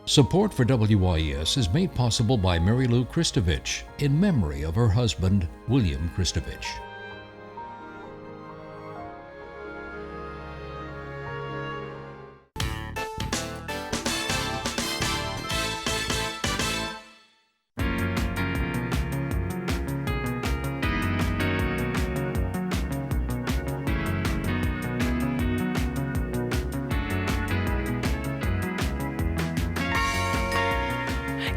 Support for WYES is made possible by Mary Lou Kristovich in memory of her husband, William Kristovich.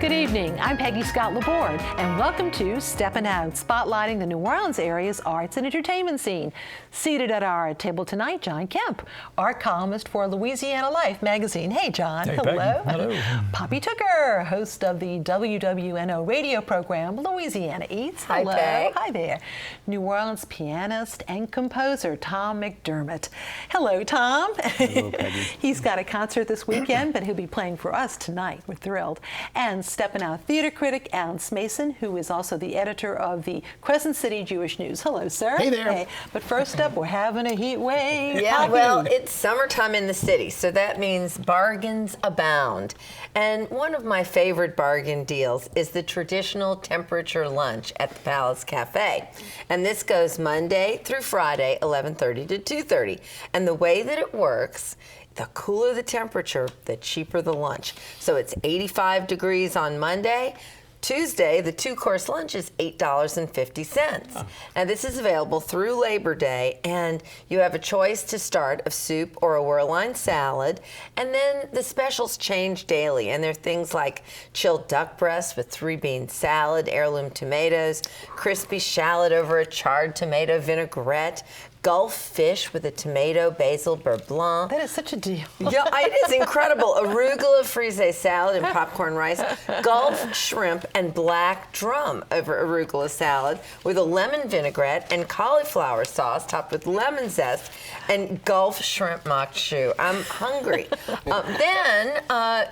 Good evening, I'm Peggy Scott Laborde, and welcome to Steppin Out, spotlighting the New Orleans area's arts and entertainment scene. Seated at our table tonight, John Kemp, art columnist for Louisiana Life magazine. Hey, John. Hey, hello. Peggy. Hello. Poppy Tooker, host of the WWNO radio program, Louisiana Eats. Hello. Hi, Peg. Hi there. New Orleans pianist and composer, Tom McDermott. Hello, Tom. Hello, Peggy. He's got a concert this weekend, but he'll be playing for us tonight. We're thrilled. And Steppin Out theater critic Smason, who is also the editor of the Crescent City Jewish News. Hello, sir. Hey there. Hey. But first up, we're having a heat wave. Yeah, Poppy. well, it's summertime in the city, so that means bargains abound. And one of my favorite bargain deals is the traditional temperature lunch at the Palace Cafe. And this goes Monday through Friday, 11:30 to 2:30. And the way that it works, the cooler the temperature, the cheaper the lunch. So it's 85 degrees on Monday. Tuesday, the two-course lunch is $8.50. Oh. And this is available through Labor Day, and you have a choice to start of soup or a Werlein salad. And then the specials change daily, and there are things like chilled duck breast with 3-bean salad, heirloom tomatoes, crispy shallot over a charred tomato vinaigrette, Gulf fish with a tomato, basil, beurre blanc. That is such a deal. Yeah, it is incredible. Arugula frise salad and popcorn rice, Gulf shrimp and black drum over arugula salad with a lemon vinaigrette and cauliflower sauce topped with lemon zest and Gulf shrimp Maque Choux. I'm hungry. Then,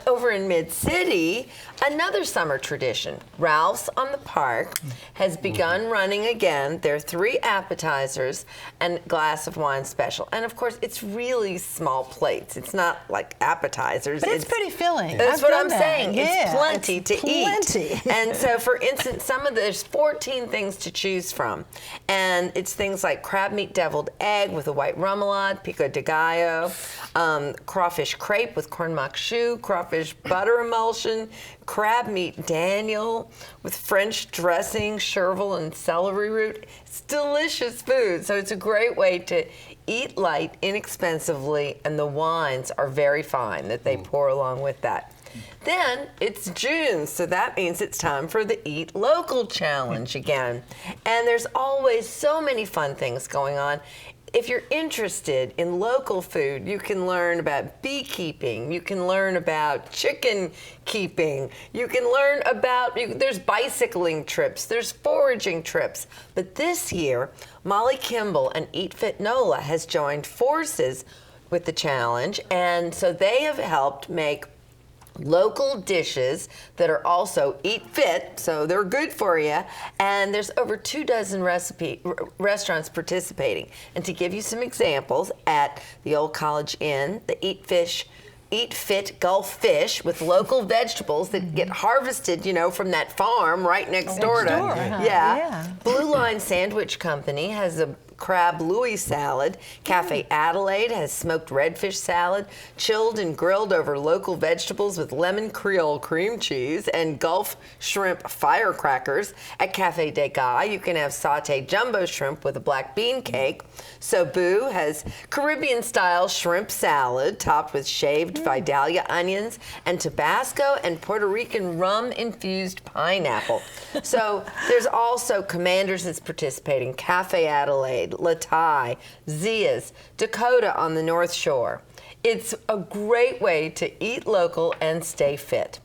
over in Mid-City, another summer tradition. Ralph's on the Park has begun running again. There are 3 appetizers and glass of wine special. And of course, it's really small plates. It's not like appetizers. But it's pretty filling. That's what I'm that. saying. Yeah, it's plenty to plenty. eat. And so, for instance, there's 14 things to choose from. And it's things like Crabmeat Deviled Egg with a white remoulade, pico de gallo, Crawfish Crepe with corn Maque Choux, crawfish butter emulsion, Crabmeat Daniel with French dressing, chervil, and celery root. It's delicious food, so it's a great way to eat light inexpensively, and the wines are very fine that they pour along with that. Then it's June, so that means it's time for the Eat Local Challenge again. And there's always so many fun things going on. If you're interested in local food, you can learn about beekeeping, you can learn about chicken keeping, you can learn about, there's bicycling trips, there's foraging trips. But this year, Molly Kimball and Eat Fit NOLA has joined forces with the challenge, and so they have helped make local dishes that are also eat fit, so they're good for you, and there's over 24 restaurants participating. And to give you some examples, at the Old College Inn, the Eat Fit Gulf fish with local vegetables that get harvested, from that farm right next door to. Yeah. Blue Line Sandwich Company has a Crab Louis salad. Cafe Adelaide has smoked redfish salad, chilled and grilled over local vegetables with lemon Creole cream cheese and Gulf shrimp firecrackers. At Cafe des Gars, you can have sauteed jumbo shrimp with a black bean cake. Sobu has Caribbean-style shrimp salad topped with shaved Vidalia onions and Tabasco and Puerto Rican rum-infused pineapple. So there's also Commander's that's participating, Cafe Adelaide, La Tie, Zia's, Dakota on the North Shore. It's a great way to eat local and stay fit.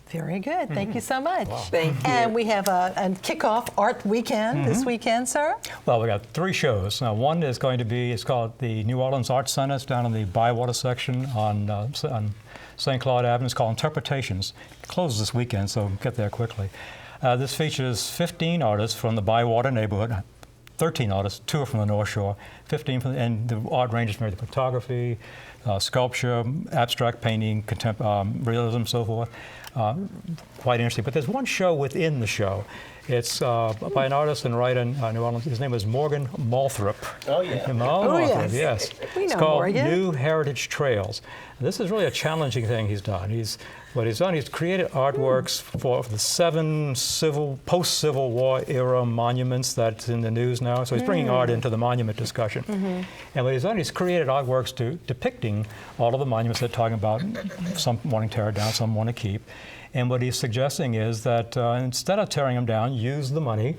Very good. Thank you so much. Wow. Thank you. And we have a kickoff art weekend this weekend, sir. Well, we got 3 shows. Now, one is going to be, it's called the New Orleans Arts Center. It's down in the Bywater section on St. Claude Avenue. It's called Interpretations. It closes this weekend, so get there quickly. This features 15 artists from the Bywater neighborhood, 13 artists, 2 are from the North Shore. 15, and the art ranges from photography, sculpture, abstract painting, realism, so forth. Quite interesting. But there's one show within the show. It's by an artist and writer in New Orleans. His name is Morgan Moulthrop. Oh, yeah. Moulthrop, yes. We know it's called Morgan. New Heritage Trails. And this is really a challenging thing he's done. What he's done, he's created artworks for the 7 post-Civil War era monuments that's in the news now. So he's bringing art into the monument discussion. And what he's done, he's created artworks depicting all of the monuments they're talking about, some wanting to tear down, some want to keep. And what he's suggesting is that instead of tearing them down, use the money,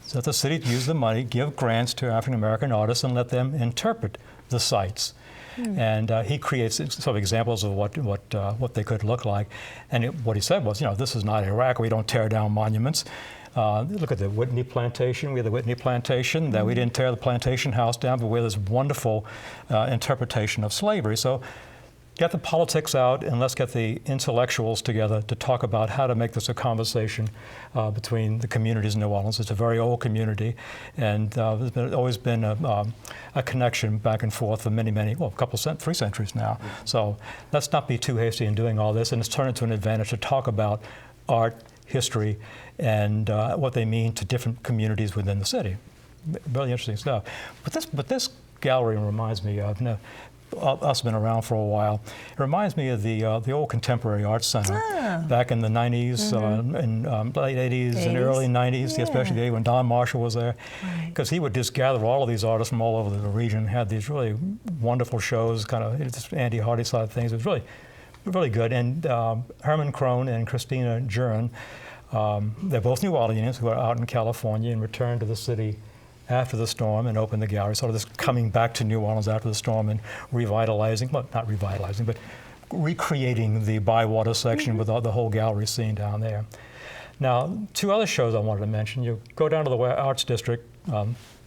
so that the city use the money, give grants to African-American artists and let them interpret the sites. And he creates some examples of what they could look like. And what he said was, this is not Iraq. We don't tear down monuments. Look at the Whitney Plantation. We had the Whitney Plantation. That we didn't tear the plantation house down, but we have this wonderful interpretation of slavery. So get the politics out, and let's get the intellectuals together to talk about how to make this a conversation between the communities in New Orleans. It's a very old community, and there's always been a connection back and forth for many, 3 centuries now. So let's not be too hasty in doing all this, and let's turn it to an advantage to talk about art, history, and what they mean to different communities within the city. Really interesting stuff. But this gallery reminds me of, us been around for a while. It reminds me of the old Contemporary Arts Center back in the 90s, and late 80s and early 90s, especially when Don Marshall was there, because he would just gather all of these artists from all over the region, had these really wonderful shows, kind of just Andy Hardy side of things. It was really, really good. And Herman Krohn and Christina Jurin, they're both New Orleanians who are out in California and returned to the city after the storm and opened the gallery, sort of this coming back to New Orleans after the storm and revitalizing, well, not revitalizing, but recreating the Bywater section with the whole gallery scene down there. Now, 2 other shows I wanted to mention. You go down to the Arts District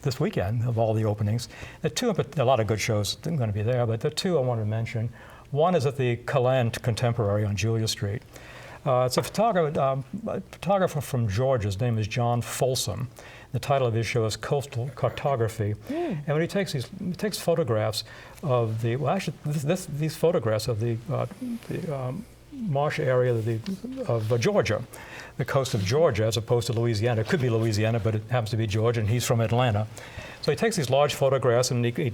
this weekend of all the openings. There are a lot of good shows going to be there, but the 2 I wanted to mention. One is at the Caland Contemporary on Julia Street. It's a photographer from Georgia. His name is John Folsom. The title of his show is Coastal Cartography. And when he takes photographs of these photographs of the marsh area of Georgia, the coast of Georgia, as opposed to Louisiana. It could be Louisiana, but it happens to be Georgia, and he's from Atlanta. So he takes these large photographs and he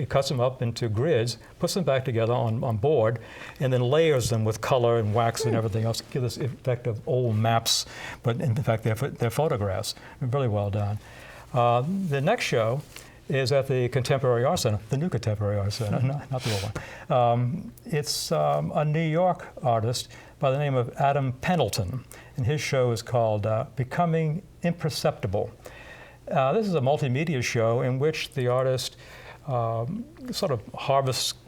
cuts them up into grids, puts them back together on board, and then layers them with color and wax and everything else to give this effect of old maps, but in fact they're photographs. Really well done. The next show is at the Contemporary Arts Center, the new Contemporary Arts Center, not the old one. It's a New York artist by the name of Adam Pendleton, and his show is called Becoming Imperceptible. This is a multimedia show in which the artist sort of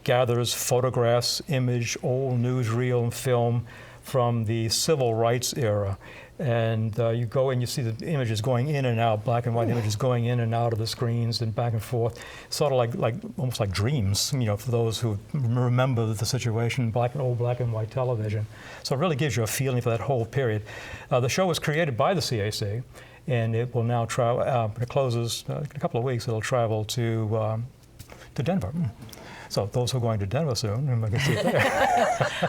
gathers photographs, old newsreel and film from the civil rights era. And you go and you see the images going in and out, black and white images going in and out of the screens and back and forth, sort of like almost like dreams, for those who remember the situation, old black and white television. So it really gives you a feeling for that whole period. The show was created by the CAC, and it will now travel. It closes in a couple of weeks. It'll travel to Denver. So those who are going to Denver soon, we can see it there.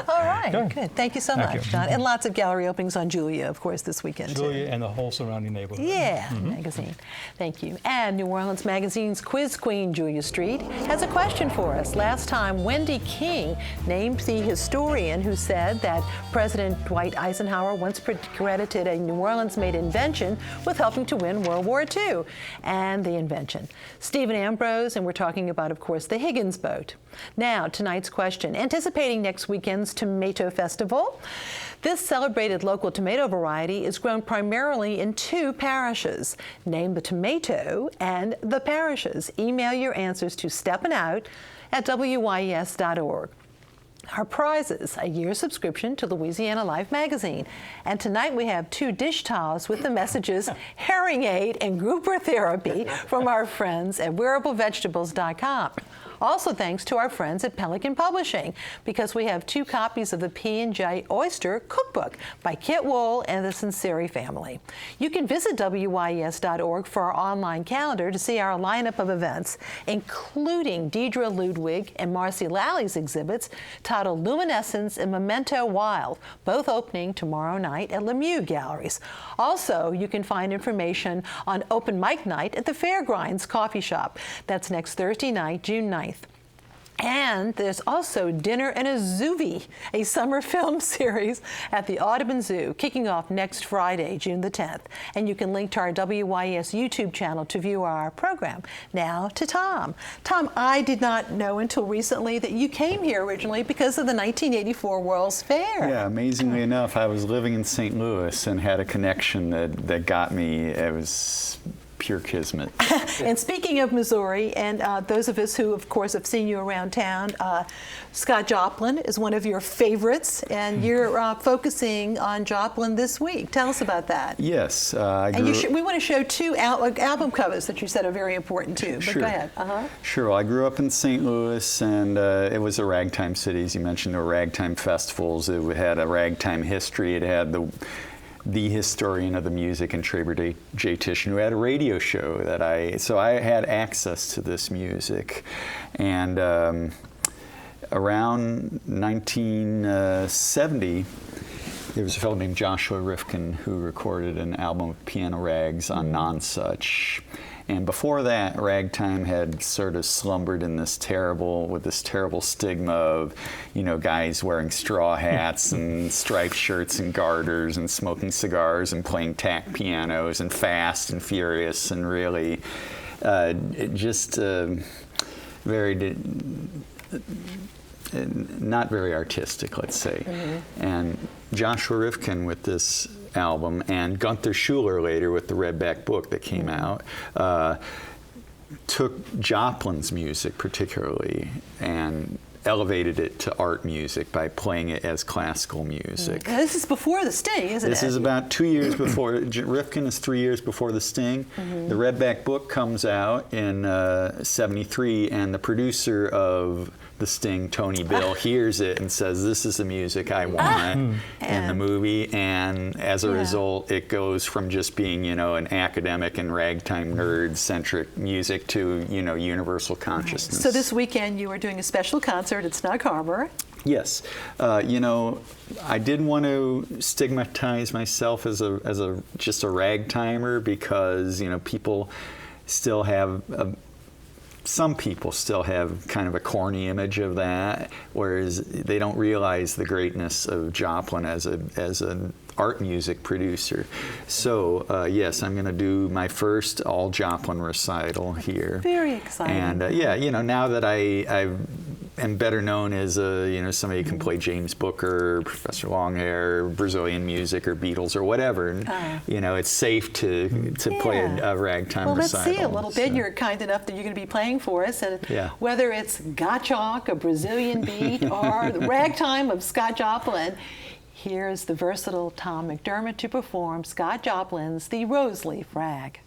All right, good. Thank you so much, John. And lots of gallery openings on Julia, of course, this weekend. Julia and the whole surrounding neighborhood. Yeah, magazine. Thank you. And New Orleans Magazine's quiz queen, Julia Street, has a question for us. Last time, Wendy King named the historian who said that President Dwight Eisenhower once credited a New Orleans-made invention with helping to win World War II. And the invention. Stephen Ambrose, and we're talking about, of course, the Higgins boat. Now, tonight's question. Anticipating next weekend's Tomato Festival, this celebrated local tomato variety is grown primarily in 2 parishes. Name the tomato and the parishes. Email your answers to steppinout@wyes.org. Our prizes, a year's subscription to Louisiana Life magazine. And tonight we have 2 dish towels with the messages Herring Aid and Grouper Therapy from our friends at wearablevegetables.com. Also thanks to our friends at Pelican Publishing, because we have 2 copies of the P&J Oyster Cookbook by Kit Wool and the Sinceri family. You can visit WYES.org for our online calendar to see our lineup of events, including Deidre Ludwig and Marcy Lally's exhibits titled Luminescence and Memento Wild, both opening tomorrow night at Lemieux Galleries. Also, you can find information on Open Mic Night at the Fairgrinds Coffee Shop. That's next Thursday night, June 9th. And there's also Dinner and a Zoovie, a summer film series at the Audubon Zoo, kicking off next Friday, June the 10th. And you can link to our WYES YouTube channel to view our program. Now to Tom. Tom, I did not know until recently that you came here originally because of the 1984 World's Fair. Yeah, amazingly enough, I was living in St. Louis and had a connection that got me. It was pure kismet. And speaking of Missouri, and those of us who, of course, have seen you around town, Scott Joplin is one of your favorites, and you're focusing on Joplin this week. Tell us about that. Yes. We want to show 2 album covers that you said are very important too, but sure. go ahead. Sure. Well, I grew up in St. Louis, and it was a ragtime city. As you mentioned, there were ragtime festivals. It had a ragtime history. It had the historian of the music and Traber J. Titian, who had a radio show so I had access to this music. And around 1970, there was a fellow named Joshua Rifkin who recorded an album of piano rags on Nonsuch. And before that, ragtime had sort of slumbered in this terrible stigma of, guys wearing straw hats and striped shirts and garters and smoking cigars and playing tack pianos and fast and furious and really not very artistic, let's say. And Joshua Rifkin with this album, and Gunther Schuller later with the Redback Book that came out, took Joplin's music particularly and elevated it to art music by playing it as classical music. Now, this is before the Sting, isn't it? This is about 2 years before. Rifkin is 3 years before the Sting. The Redback Book comes out in '73, and the producer of the Sting, Tony Bill, hears it and says, "This is the music I want in the movie." And as a result, it goes from just being, an academic and ragtime nerd-centric music to, universal consciousness. So this weekend you are doing a special concert at Snug Harbo. Yes, I didn't want to stigmatize myself as just a ragtimer because people still have some people still have kind of a corny image of that, whereas they don't realize the greatness of Joplin as an art music producer. So yes, I'm going to do my first all Joplin recital here. Very exciting. And now that I am better known as somebody who can play James Booker, Professor Longhair, Brazilian music, or Beatles, or whatever. It's safe to play a ragtime recital. Well, let's see a little bit. You're kind enough that you're going to be playing for us, and whether it's gotchak, a Brazilian beat, or the ragtime of Scott Joplin, here's the versatile Tom McDermott to perform Scott Joplin's The Roseleaf Rag.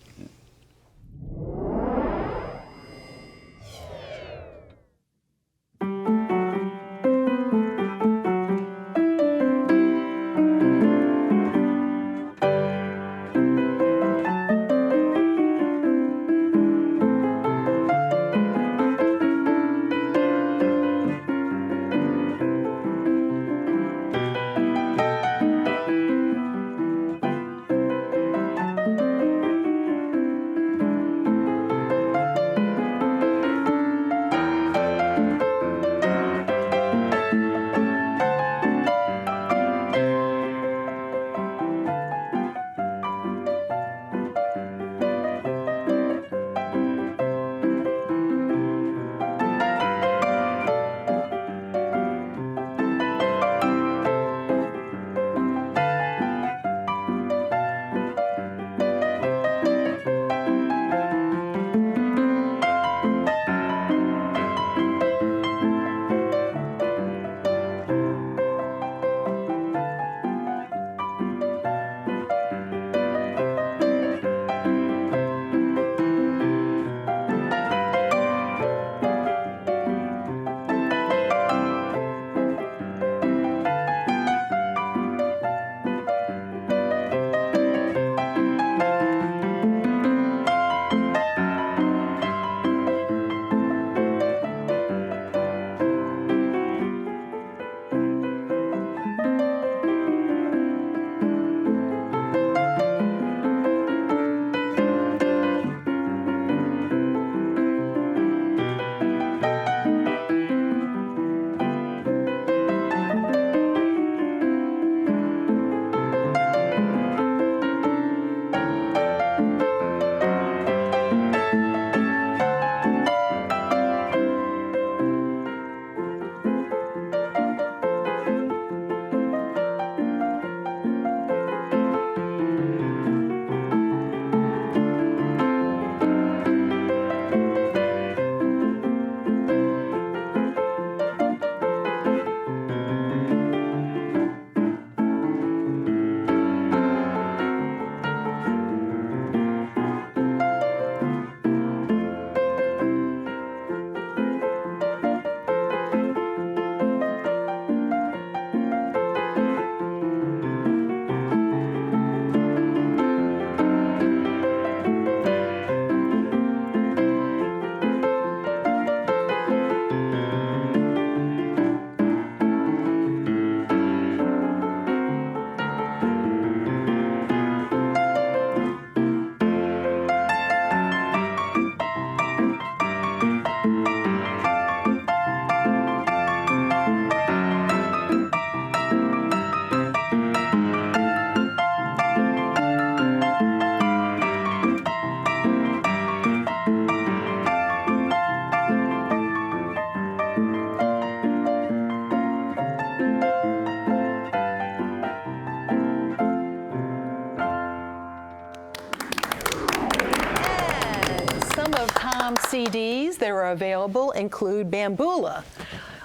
CDs that are available include Bamboula,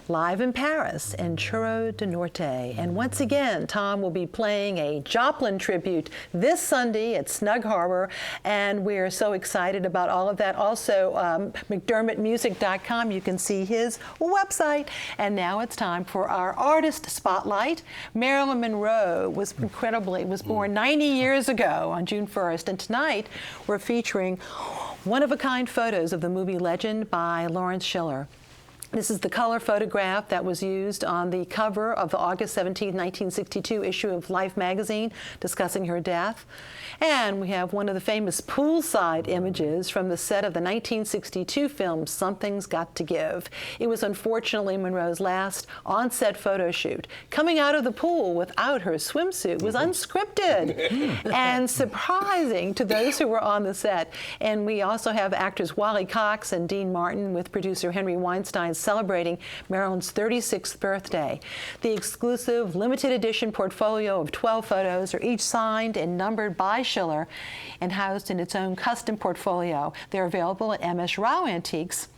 Live in Paris, and Churro de Norte. And once again, Tom will be playing a Joplin tribute this Sunday at Snug Harbo, and we're so excited about all of that. Also, McDermottmusic.com, you can see his website. And now it's time for our artist spotlight. Marilyn Monroe was born 90 years ago on June 1st, and tonight we're featuring one-of-a-kind photos of the movie Legend by Lawrence Schiller. This is the color photograph that was used on the cover of the August 17, 1962 issue of Life magazine discussing her death. And we have one of the famous poolside images from the set of the 1962 film Something's Got to Give. It was unfortunately Monroe's last on-set photo shoot. Coming out of the pool without her swimsuit was unscripted and surprising to those who were on the set. And we also have actors Wally Cox and Dean Martin with producer Henry Weinstein celebrating Marilyn's 36th birthday. The exclusive limited edition portfolio of 12 photos are each signed and numbered by Schiller and housed in its own custom portfolio. They're available at MS Rao Antiques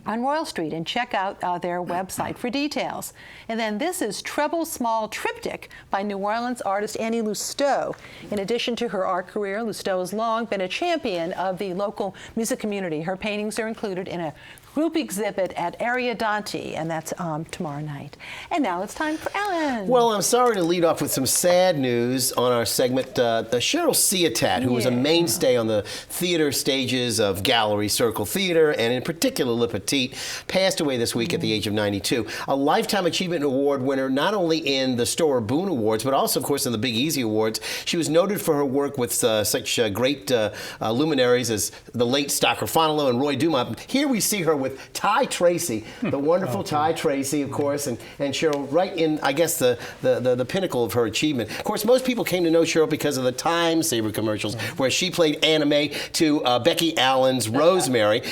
on Royal Street, and check out their website for details. And then this is Treble Small Triptych by New Orleans artist Annie Lousteau. In addition to her art career, Lousteau has long been a champion of the local music community. Her paintings are included in a group exhibit at Ariodante, and that's tomorrow night. And now it's time for Ellen. Well, I'm sorry to lead off with some sad news on our segment. The Cheryl Ciatat, who was a mainstay on the theater stages of Gallery Circle Theater, and in particular Le Petit, passed away this week at the age of 92. A Lifetime Achievement Award winner, not only in the Storer Boone Awards, but also, of course, in the Big Easy Awards. She was noted for her work with such great luminaries as the late Stocker Fonolo and Roy Dumont. Here we see her with Ty Tracy, the wonderful Ty Tracy, of course, and Cheryl right in, I guess, the pinnacle of her achievement. Of course, most people came to know Cheryl because of the Time Saver commercials, where she played anime to Becky Allen's Rosemary.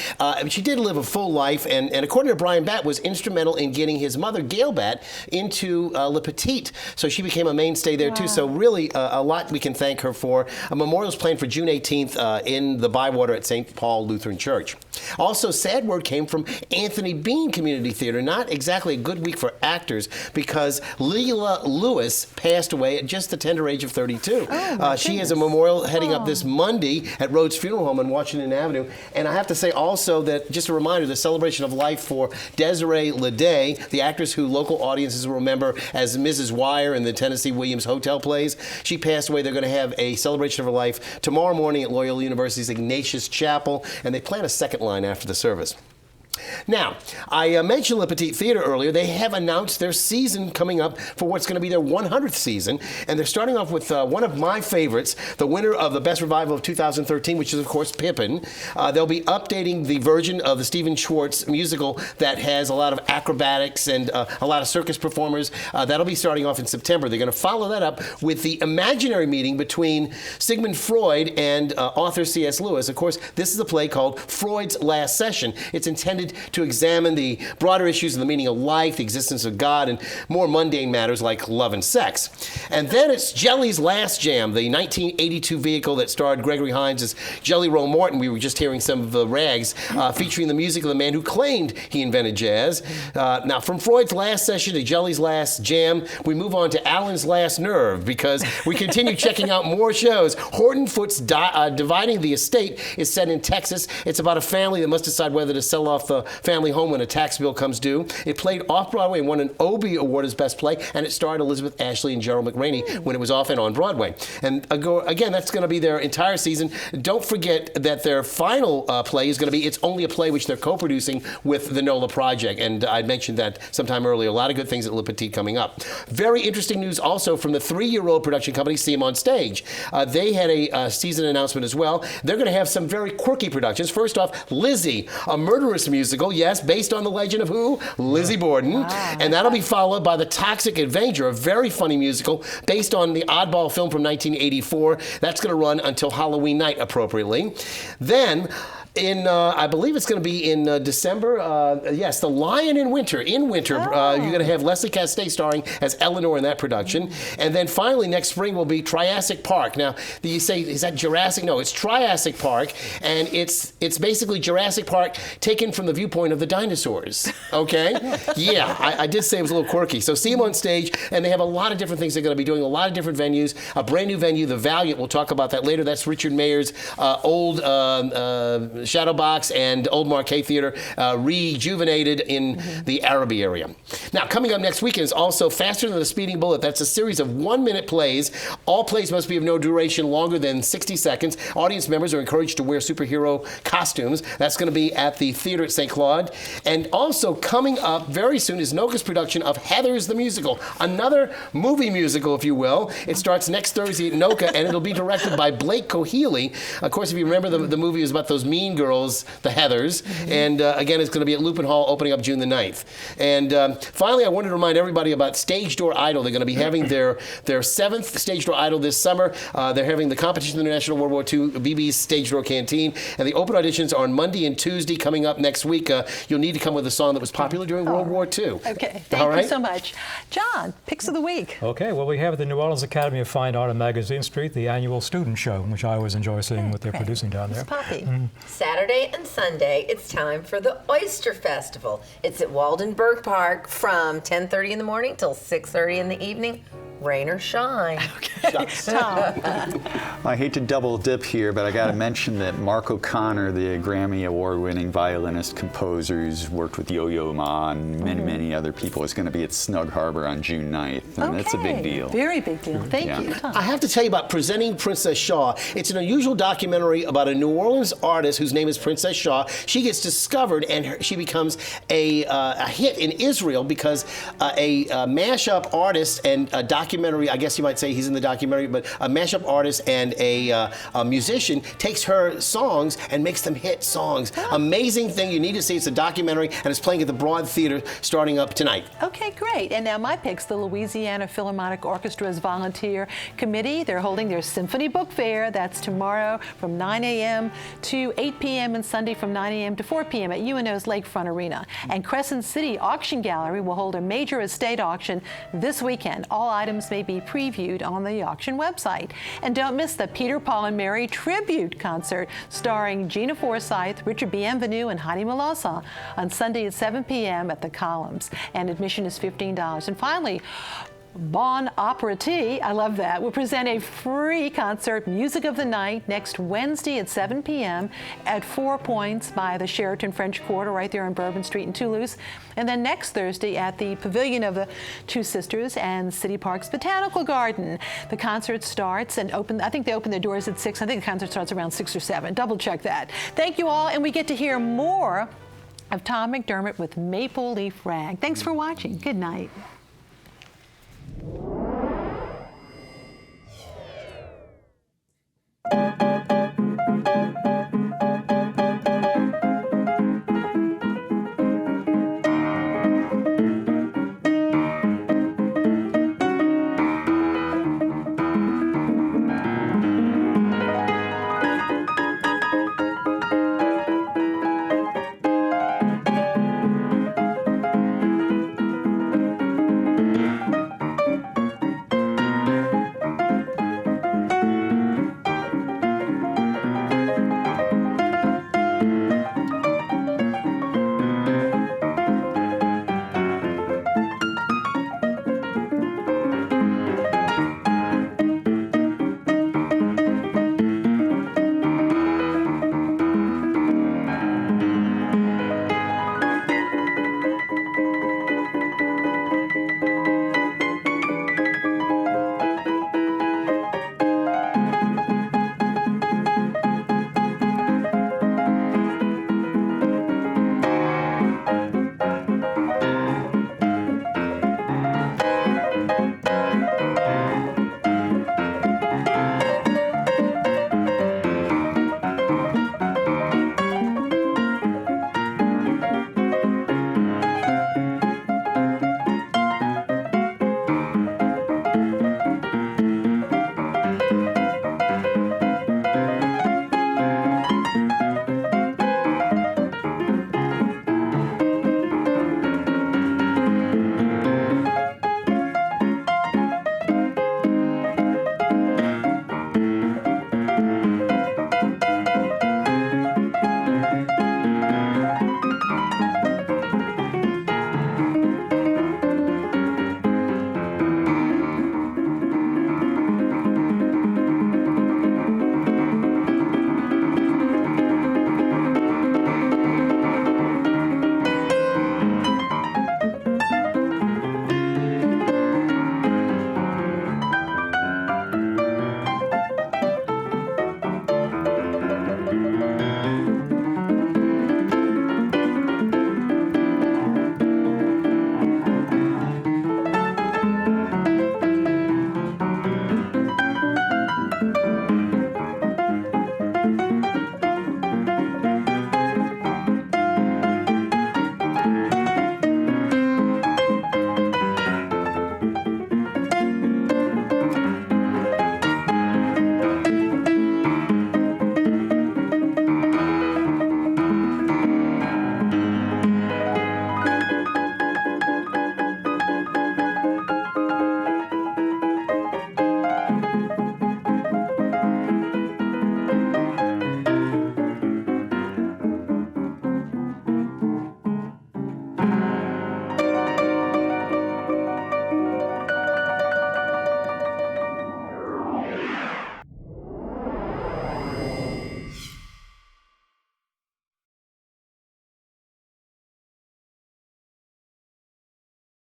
She did live a full life, and according to Brian Batt, was instrumental in getting his mother, Gail Batt, into Le Petit. So she became a mainstay there, too. So really, a lot we can thank her for. A memorial's planned for June 18th in the Bywater at St. Paul Lutheran Church. Also, sad word came from Anthony Bean Community Theater. Not exactly a good week for actors, because Leela Lewis passed away at just the tender age of 32. She has a memorial heading up this Monday at Rhodes Funeral Home on Washington Avenue. And I have to say also that, just a reminder, the celebration of life for Desiree Leday, the actress who local audiences will remember as Mrs. Wire in the Tennessee Williams Hotel plays. She passed away. They're going to have a celebration of her life tomorrow morning at Loyola University's Ignatius Chapel, and they plan a second line after the service. Now, I mentioned Le Petit Theater earlier. They have announced their season coming up for what's going to be their 100th season, and they're starting off with one of my favorites, the winner of the Best Revival of 2013, which is, of course, Pippin. They'll be updating the version of the Stephen Schwartz musical that has a lot of acrobatics and a lot of circus performers. That'll be starting off in September. They're going to follow that up with the imaginary meeting between Sigmund Freud and author C.S. Lewis. Of course, this is a play called Freud's Last Session. It's intended to examine the broader issues of the meaning of life, the existence of God, and more mundane matters like love and sex. And then it's Jelly's Last Jam, the 1982 vehicle that starred Gregory Hines as Jelly Roll Morton. We were just hearing some of the rags, featuring the music of the man who claimed he invented jazz. Now, from Freud's Last Session to Jelly's Last Jam, we move on to Alan's Last Nerve, because we continue checking out more shows. Horton Foot's Dividing the Estate is set in Texas. It's about a family that must decide whether to sell off the family home when a tax bill comes due. It played off-Broadway and won an Obie Award as Best Play, and it starred Elizabeth Ashley and Gerald McRaney when it was off and on Broadway. And again, that's going to be their entire season. Don't forget that their final play is going to be It's Only a Play, which they're co-producing with the NOLA Project, and I mentioned that sometime earlier. A lot of good things at Le Petit coming up. Very interesting news also from the 3-year-old production company, See 'Em on Stage. They had a season announcement as well. They're going to have some very quirky productions. First off, Lizzie, a murderous musical, yes, based on the legend of who? Lizzie Borden. And that'll be followed by The Toxic Avenger, a very funny musical based on the oddball film from 1984. That's going to run until Halloween night, appropriately. Then, I believe it's going to be in December. Yes, The Lion in Winter. You're going to have Leslie Castell starring as Eleanor in that production. And then finally, next spring will be Triassic Park. Now, you say, is that Jurassic? No, it's Triassic Park, and it's basically Jurassic Park taken from the viewpoint of the dinosaurs. Okay? Yeah, I did say it was a little quirky. So see them on stage, and they have a lot of different things they're going to be doing, a lot of different venues. A brand new venue, the Valiant. We'll talk about that later. That's Richard Mayer's old Shadowbox and Old Maque Theater, rejuvenated in the Araby area. Now, coming up next weekend is also Faster Than a Speeding Bullet. That's a series of 1-minute plays. All plays must be of no duration longer than 60 seconds. Audience members are encouraged to wear superhero costumes. That's going to be at the theater at St. Claude. And also coming up very soon is Noga's production of Heathers the Musical, another movie musical, if you will. It starts next Thursday at Noga, and it'll be directed by Blake Cohealy. Of course, if you remember, the movie is about those mean girls, the Heathers. And again, it's going to be at Lupin Hall, opening up June the 9th. And finally, I wanted to remind everybody about Stage Door Idol. They're going to be having their 7th Stage Door Idol this summer. They're having the competition in the National World War II, BB's Stage Door Canteen. And the open auditions are on Monday and Tuesday coming up next week. You'll need to come with a song that was popular during World War II. Okay, thank you so much. John, picks of the week. Okay, well, we have the New Orleans Academy of Fine Art on Magazine Street, the annual student show, which I always enjoy seeing what they're producing down there. Poppy. Saturday and Sunday, it's time for the Oyster Festival. It's at Waldenburg Park from 10:30 in the morning till 6:30 in the evening. Rain or shine. Okay. Tom. I hate to double dip here, but I got to mention that Mark O'Connor, the Grammy Award-winning violinist, composer who's worked with Yo-Yo Ma and many other people, is going to be at Snug Harbor on June 9th, and that's a big deal. Very big deal. Thank you, Tom. I have to tell you about Presenting Princess Shaw. It's an unusual documentary about a New Orleans artist whose name is Princess Shaw. She gets discovered, and she becomes a hit in Israel because a mashup artist and a documentary, I guess you might say he's in the documentary, but a mashup artist and a musician takes her songs and makes them hit songs. Amazing thing. You need to see. It's a documentary, and it's playing at the Broad Theater starting up tonight. Okay, great. And now my picks, the Louisiana Philharmonic Orchestra's Volunteer Committee. They're holding their Symphony Book Fair. That's tomorrow from 9 a.m. to 8 p.m. and Sunday from 9 a.m. to 4 p.m. at UNO's Lakefront Arena. And Crescent City Auction Gallery will hold a major estate auction this weekend. All items may be previewed on the auction website. And don't miss the Peter, Paul, and Mary tribute concert starring Gina Forsyth, Richard Bienvenu, and Heidi Melassa on Sunday at 7 p.m. at the Columns. And admission is $15. And finally, Bon Appetit, I love that, will present a free concert, Music of the Night, next Wednesday at 7 p.m. at 4 Points by the Sheraton French Quarter right there on Bourbon Street in Toulouse. And then next Thursday at the Pavilion of the Two Sisters and City Park's Botanical Garden. The concert starts and I think they open their doors at 6. I think the concert starts around 6 or 7. Double check that. Thank you all, and we get to hear more of Tom McDermott with Maple Leaf Rag. Thanks for watching. Good night.